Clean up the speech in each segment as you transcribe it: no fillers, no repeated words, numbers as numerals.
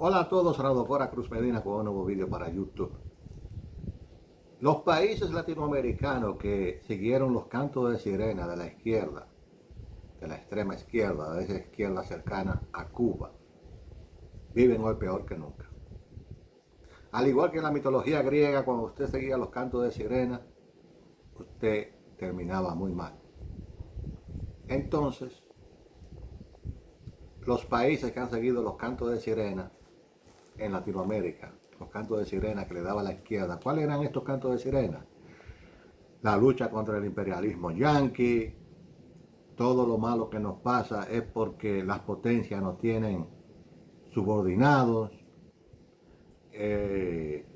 Hola a todos, Raudocora Cruz Medina con un nuevo vídeo para YouTube. Los países latinoamericanos que siguieron los cantos de sirena de la izquierda, de la extrema izquierda, de esa izquierda cercana a Cuba, viven hoy peor que nunca. Al igual que en la mitología griega, cuando usted seguía los cantos de sirena, usted terminaba muy mal. Entonces, los países que han seguido los cantos de sirena en Latinoamérica, los cantos de sirena que le daba la izquierda, ¿cuáles eran estos cantos de sirena? La lucha contra el imperialismo yanqui, todo lo malo que nos pasa es porque las potencias nos tienen subordinados, eh,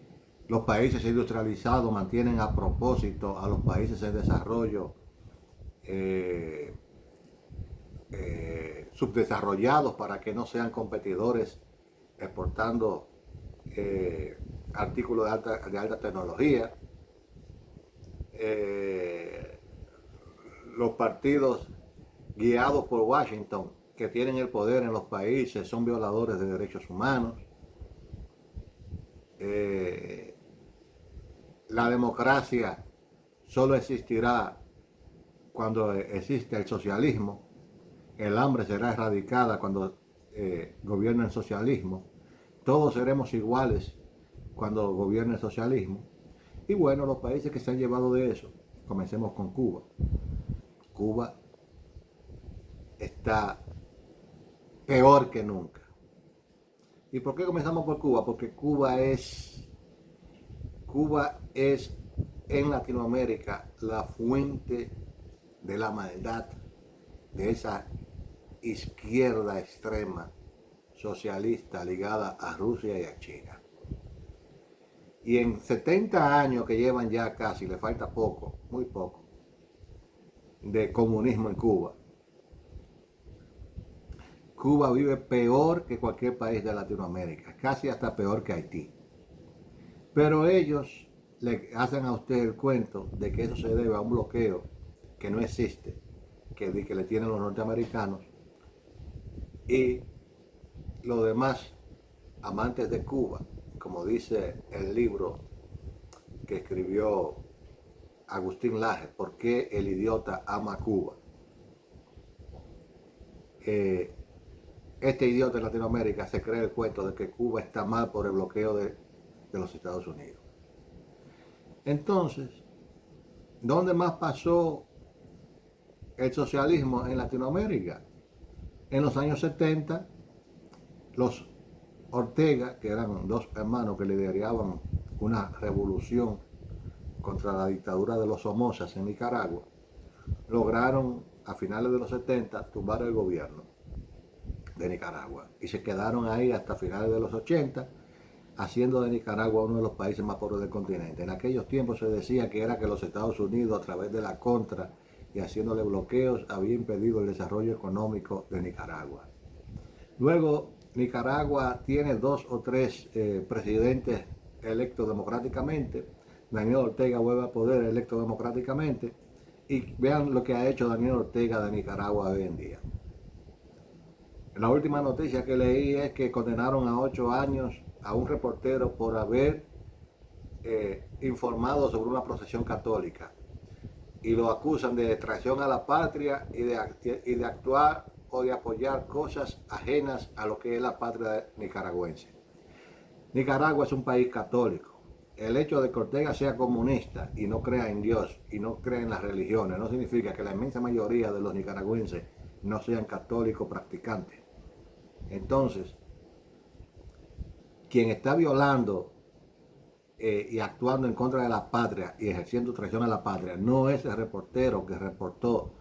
los países industrializados mantienen a propósito a los países en desarrollo eh, subdesarrollados para que no sean competidores exportando artículos de alta tecnología. Los partidos guiados por Washington que tienen el poder en los países son violadores de derechos humanos. La democracia solo existirá cuando existe el socialismo. El hambre será erradicada cuando gobierne el socialismo. Todos seremos iguales cuando gobierne el socialismo. Y bueno, los países que se han llevado de eso, comencemos con Cuba. Cuba está peor que nunca. ¿Y por qué comenzamos por Cuba? Porque Cuba es en Latinoamérica la fuente de la maldad de esa izquierda extrema socialista ligada a Rusia y a China. Y en 70 años que llevan ya casi, le falta poco, muy poco, de comunismo en Cuba, Cuba vive peor que cualquier país de Latinoamérica, casi hasta peor que Haití. Pero ellos le hacen a usted el cuento de que eso se debe a un bloqueo que no existe, que le tienen los norteamericanos, y los demás amantes de Cuba, como dice el libro que escribió Agustín Laje, ¿por qué el idiota ama Cuba? Este idiota en Latinoamérica se cree el cuento de que Cuba está mal por el bloqueo de los Estados Unidos. Entonces, ¿dónde más pasó el socialismo en Latinoamérica? En los años 70, los Ortega, que eran dos hermanos que lideraban una revolución contra la dictadura de los Somozas en Nicaragua, lograron a finales de los 70 tumbar el gobierno de Nicaragua y se quedaron ahí hasta finales de los 80, haciendo de Nicaragua uno de los países más pobres del continente. En aquellos tiempos se decía que era que los Estados Unidos, a través de la Contra y haciéndole bloqueos, había impedido el desarrollo económico de Nicaragua. Luego, Nicaragua tiene 2 o 3 presidentes electos democráticamente. Daniel Ortega vuelve a poder electo democráticamente. Y vean lo que ha hecho Daniel Ortega de Nicaragua hoy en día. La última noticia que leí es que condenaron a 8 años a un reportero por haber informado sobre una procesión católica. Y lo acusan de traición a la patria y de actuar o de apoyar cosas ajenas a lo que es la patria nicaragüense. Nicaragua es un país católico. El hecho de que Ortega sea comunista y no crea en Dios y no crea en las religiones no significa que la inmensa mayoría de los nicaragüenses no sean católicos practicantes. Entonces, quien está violando y actuando en contra de la patria y ejerciendo traición a la patria no es el reportero que reportó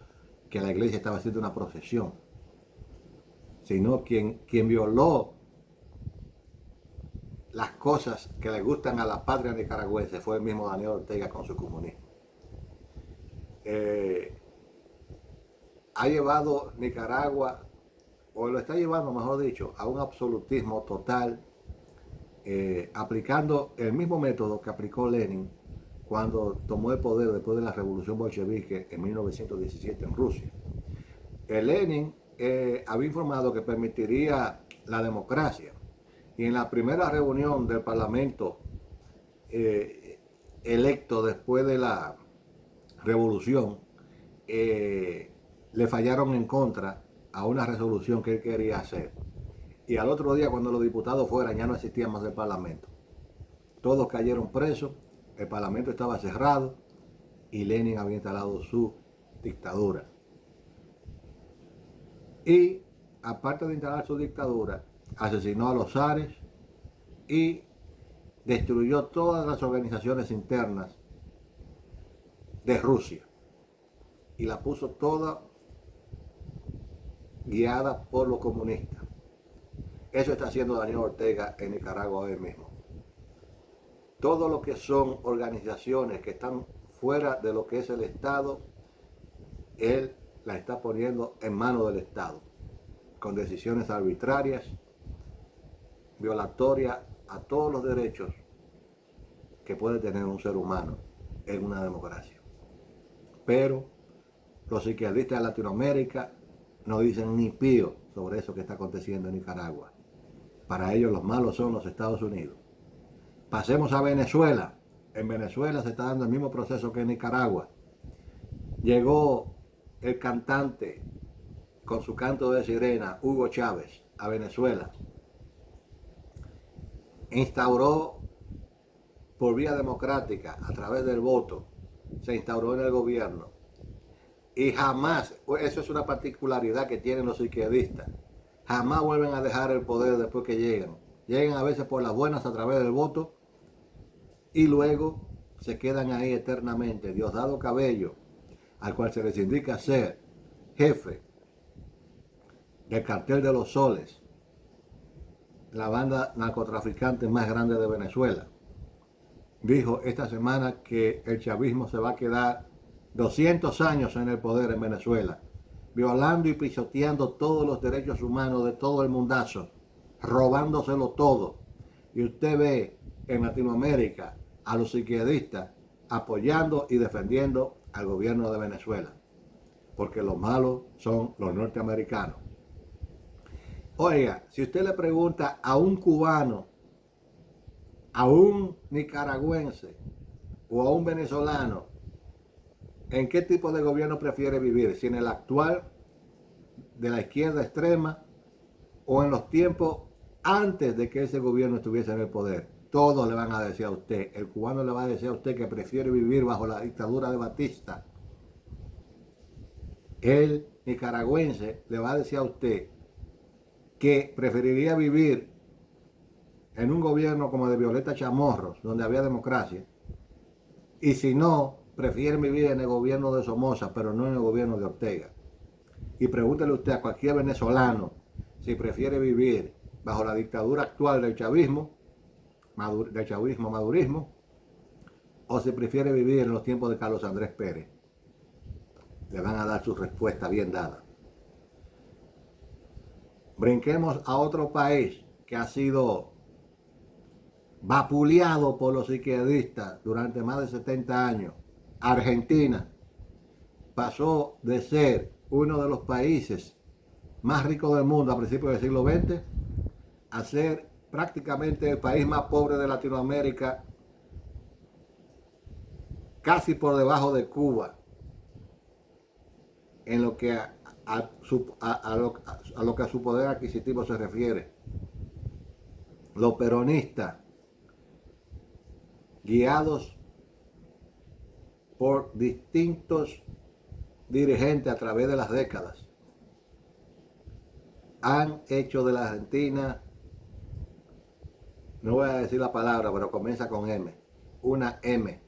que la iglesia estaba haciendo una procesión, sino quien violó las cosas que le gustan a la patria nicaragüense fue el mismo Daniel Ortega con su comunismo. Ha llevado Nicaragua, o lo está llevando, mejor dicho, a un absolutismo total, aplicando el mismo método que aplicó Lenin cuando tomó el poder después de la revolución bolchevique en 1917 en Rusia. Lenin había informado que permitiría la democracia, Y en la primera reunión del Parlamento electo después de la revolución, le fallaron en contra a una resolución que él quería hacer. Y al otro día, cuando los diputados fueran, ya no existía más el Parlamento. Todos cayeron presos, el Parlamento estaba cerrado y Lenin había instalado su dictadura. Y aparte de instalar su dictadura, asesinó a los zares y destruyó todas las organizaciones internas de Rusia y la puso toda guiada por los comunistas. Eso está haciendo Daniel Ortega en Nicaragua hoy mismo. Todo lo que son organizaciones que están fuera de lo que es el Estado, él la está poniendo en manos del Estado, con decisiones arbitrarias, violatorias a todos los derechos que puede tener un ser humano en una democracia. Pero los izquierdistas de Latinoamérica no dicen ni pío sobre eso que está aconteciendo en Nicaragua. Para ellos los malos son los Estados Unidos. Pasemos a Venezuela. En Venezuela se está dando el mismo proceso que en Nicaragua. Llegó el cantante con su canto de sirena, Hugo Chávez, a Venezuela. Instauró por vía democrática, a través del voto, se instauró en el gobierno. Y jamás, eso es una particularidad que tienen los izquierdistas, jamás vuelven a dejar el poder después que llegan. Llegan a veces por las buenas a través del voto y luego se quedan ahí eternamente. Diosdado Cabello, al cual se les indica ser jefe del Cartel de los Soles, la banda narcotraficante más grande de Venezuela, dijo esta semana que el chavismo se va a quedar 200 años en el poder en Venezuela, violando y pisoteando todos los derechos humanos de todo el mundazo, robándoselo todo. Y usted ve en Latinoamérica a los izquierdistas apoyando y defendiendo al gobierno de Venezuela, porque los malos son los norteamericanos. Oiga, si usted le pregunta a un cubano, a un nicaragüense o a un venezolano, ¿en qué tipo de gobierno prefiere vivir? ¿Si en el actual de la izquierda extrema o en los tiempos antes de que ese gobierno estuviese en el poder? Todos le van a decir a usted, el cubano le va a decir a usted que prefiere vivir bajo la dictadura de Batista. El nicaragüense le va a decir a usted que preferiría vivir en un gobierno como de Violeta Chamorro, donde había democracia, y si no, prefieren vivir en el gobierno de Somoza, pero no en el gobierno de Ortega. Y pregúntele usted a cualquier venezolano si prefiere vivir bajo la dictadura actual del chavismo, madurismo, o si prefiere vivir en los tiempos de Carlos Andrés Pérez. Le van a dar su respuesta bien dada. Brinquemos a otro país que ha sido vapuleado por los izquierdistas durante más de 70 años. Argentina pasó de ser uno de los países más ricos del mundo a principios del siglo XX a ser prácticamente el país más pobre de Latinoamérica, casi por debajo de Cuba, en lo que a lo que a su poder adquisitivo se refiere. Los peronistas, guiados por distintos dirigentes a través de las décadas, han hecho de la Argentina, no voy a decir la palabra, pero comienza con M, una M,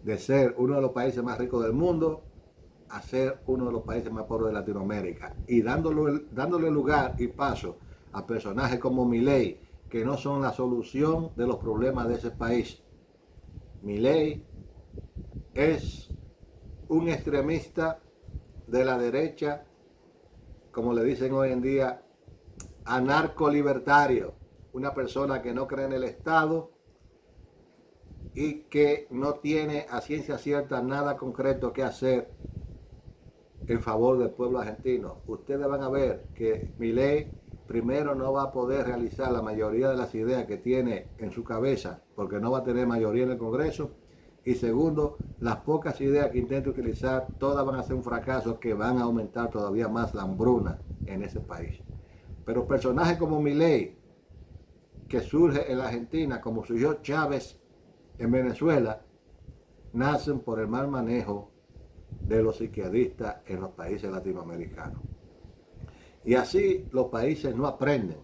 de ser uno de los países más ricos del mundo a ser uno de los países más pobres de Latinoamérica, y dándole lugar y paso a personajes como Milei, que no son la solución de los problemas de ese país. Milei es un extremista de la derecha, como le dicen hoy en día, anarco-libertario, una persona que no cree en el Estado y que no tiene a ciencia cierta nada concreto que hacer en favor del pueblo argentino. Ustedes van a ver que Milei primero no va a poder realizar la mayoría de las ideas que tiene en su cabeza, porque no va a tener mayoría en el Congreso. Y segundo, las pocas ideas que intente utilizar, todas van a ser un fracaso que van a aumentar todavía más la hambruna en ese país. Pero personajes como Milei, que surge en la Argentina, como surgió Chávez en Venezuela, nacen por el mal manejo de los izquierdistas en los países latinoamericanos. Y así los países no aprenden.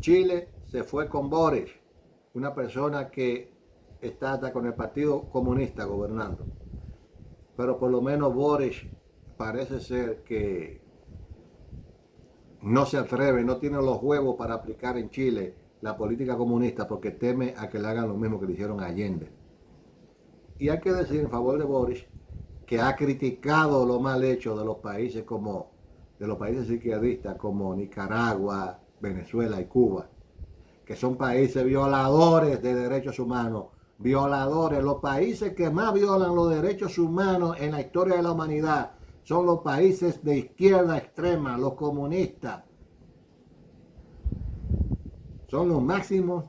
Chile se fue con Boris, una persona que está hasta con el Partido Comunista gobernando. Pero por lo menos Boris parece ser que no se atreve, no tiene los huevos para aplicar en Chile la política comunista porque teme a que le hagan lo mismo que le hicieron a Allende. Y hay que decir en favor de Boris que ha criticado lo mal hecho de los países izquierdistas como Nicaragua, Venezuela y Cuba, que son países violadores de derechos humanos, violadores. Los países que más violan los derechos humanos en la historia de la humanidad son los países de izquierda extrema, los comunistas. Son los máximos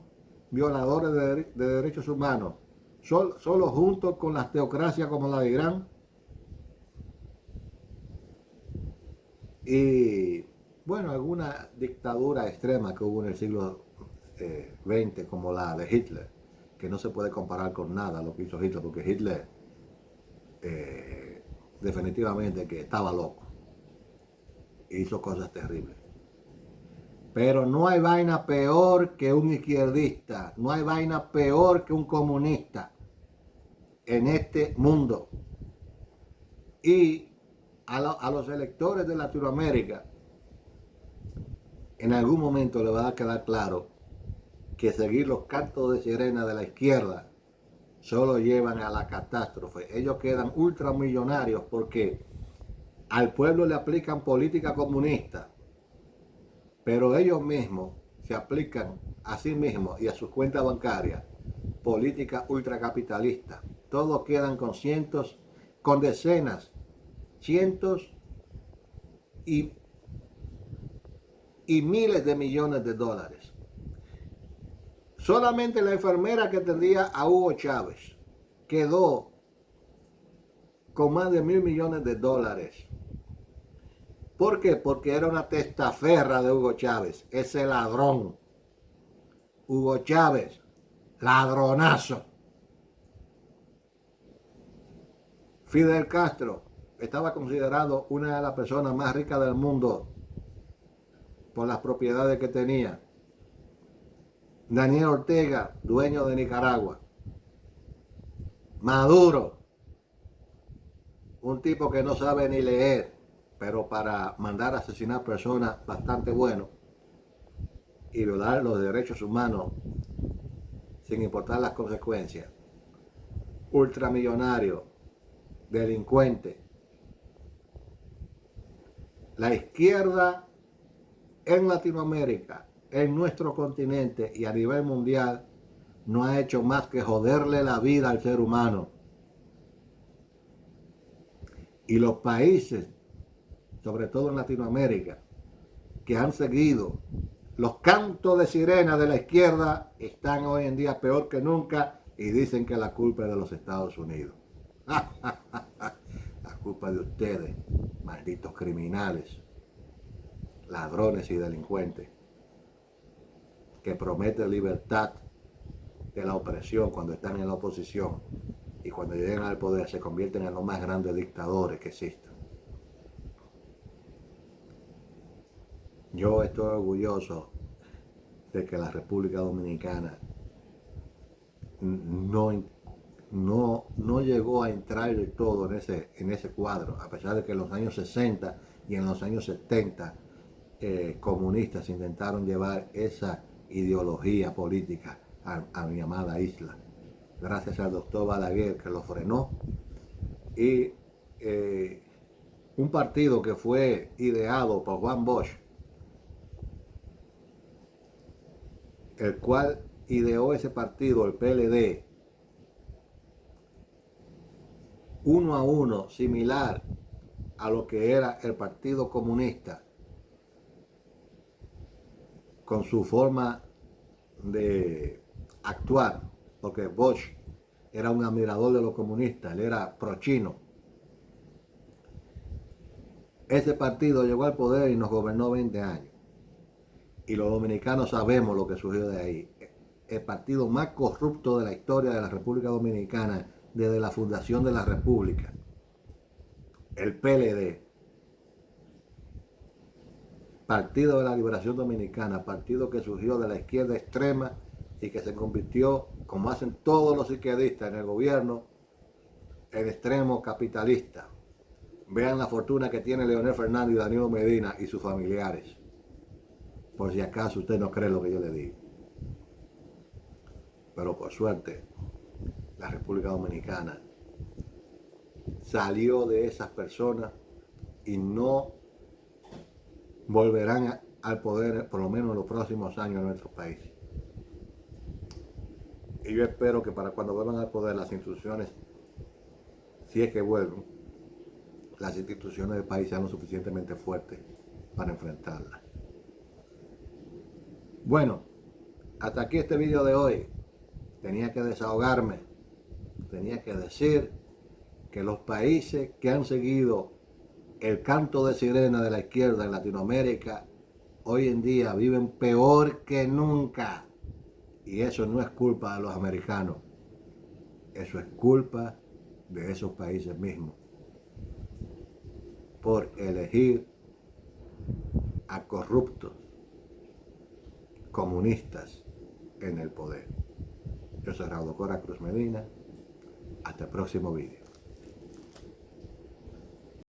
violadores de derechos humanos. Solo junto con las teocracias como la de Irán y, bueno, alguna dictadura extrema que hubo en el siglo XX, como la de Hitler, que no se puede comparar con nada lo que hizo Hitler, porque Hitler definitivamente que estaba loco, hizo cosas terribles. Pero no hay vaina peor que un izquierdista, no hay vaina peor que un comunista en este mundo. Y a los electores de Latinoamérica, en algún momento les va a quedar claro que seguir los cantos de sirena de la izquierda solo llevan a la catástrofe. Ellos quedan ultramillonarios porque al pueblo le aplican política comunista, pero ellos mismos se aplican a sí mismos y a sus cuentas bancarias política ultracapitalista. Todos quedan con cientos, con decenas, cientos y miles de millones de dólares. Solamente la enfermera que atendía a Hugo Chávez quedó con más de $1.000 millones. ¿Por qué? Porque era una testaferra de Hugo Chávez, ese ladrón. Hugo Chávez, ladronazo. Fidel Castro estaba considerado una de las personas más ricas del mundo por las propiedades que tenía. Daniel Ortega, dueño de Nicaragua. Maduro, un tipo que no sabe ni leer, pero para mandar a asesinar personas bastante bueno y violar los derechos humanos sin importar las consecuencias. Ultramillonario, delincuente. La izquierda en Latinoamérica, en nuestro continente y a nivel mundial, no ha hecho más que joderle la vida al ser humano. Y los países, sobre todo en Latinoamérica, que han seguido los cantos de sirena de la izquierda, están hoy en día peor que nunca y dicen que la culpa es de los Estados Unidos. La culpa de ustedes, malditos criminales, ladrones y delincuentes, que prometen libertad de la opresión cuando están en la oposición y cuando llegan al poder se convierten en los más grandes dictadores que existen. Yo estoy orgulloso de que la República Dominicana no llegó a entrar del todo en ese cuadro, a pesar de que en los años 60 y en los años 70 comunistas intentaron llevar esa ideología política a mi amada isla. Gracias al doctor Balaguer que lo frenó y un partido que fue ideado por Juan Bosch, el cual ideó ese partido, el PLD, uno a uno, similar a lo que era el Partido Comunista, con su forma de actuar, porque Bush era un admirador de los comunistas, él era pro-chino. Ese partido llegó al poder y nos gobernó 20 años. Y los dominicanos sabemos lo que surgió de ahí. El partido más corrupto de la historia de la República Dominicana desde la fundación de la República. El PLD. Partido de la Liberación Dominicana, partido que surgió de la izquierda extrema y que se convirtió, como hacen todos los izquierdistas en el gobierno, en extremo capitalista. Vean la fortuna que tiene Leonel Fernández y Danilo Medina y sus familiares. Por si acaso usted no cree lo que yo le digo. Pero por suerte, la República Dominicana salió de esas personas y no volverán al poder, por lo menos en los próximos años, en nuestro país. Y yo espero que para cuando vuelvan al poder las instituciones, si es que vuelven, las instituciones del país sean lo suficientemente fuertes para enfrentarlas. Bueno, hasta aquí este video de hoy. Tenía que desahogarme, tenía que decir que los países que han seguido el canto de sirena de la izquierda en Latinoamérica hoy en día viven peor que nunca. Y eso no es culpa de los americanos, eso es culpa de esos países mismos por elegir a corruptos comunistas en el poder. Yo soy Raúl Cora Cruz Medina. Hasta el próximo video.